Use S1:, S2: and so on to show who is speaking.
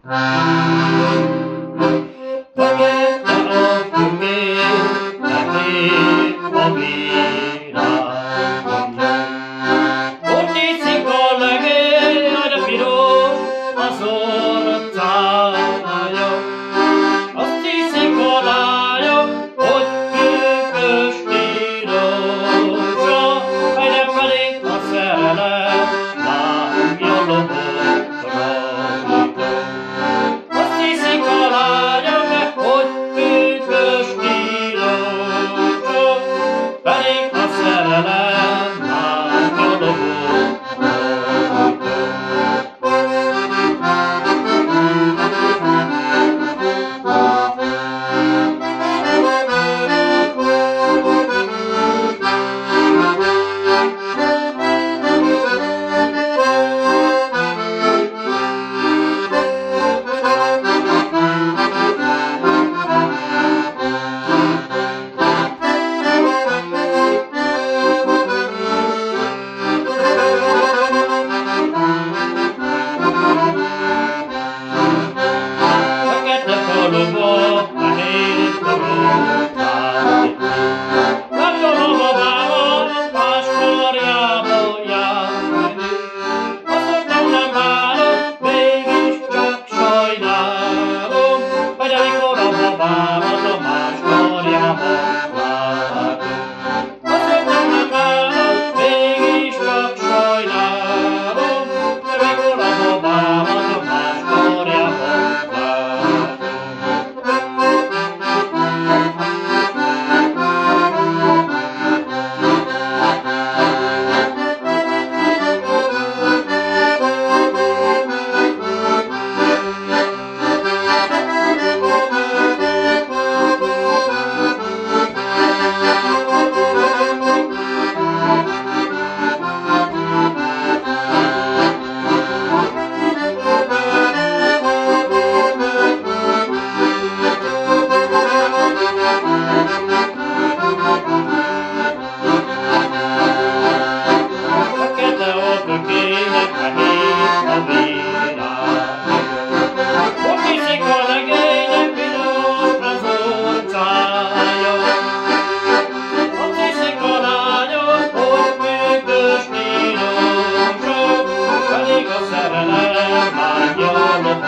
S1: Fekete a függény, lehép a virágomra. Ott iszik a legény, de piros az orcája. Azt hiszik a lányok, hogy pünkös tírósa, de pedig a szerelem lángja lobog rajta. Azt hiszik a lányok, hogy pünkös tírósa, pedig a szerelem lángja lobog rajta. Fekete faluba, nehéz borotvány. Kapcsolom a babával, más karjába járni. Azt mondtam, nem bánok, mégis csak sajnálom, hogy amikor a babámat a más karjába vágom. Azt mondtam, nem bánok, mégis csak sajnálom, hogy amikor a babámat a más karjába vágom. Fekete a függénynek, nehéz a virágja. Ott iszik a legénynek, piros az orcája. Ott iszik a lányok, hogy pünkös tírósa, pedig a szerelem lángja lobog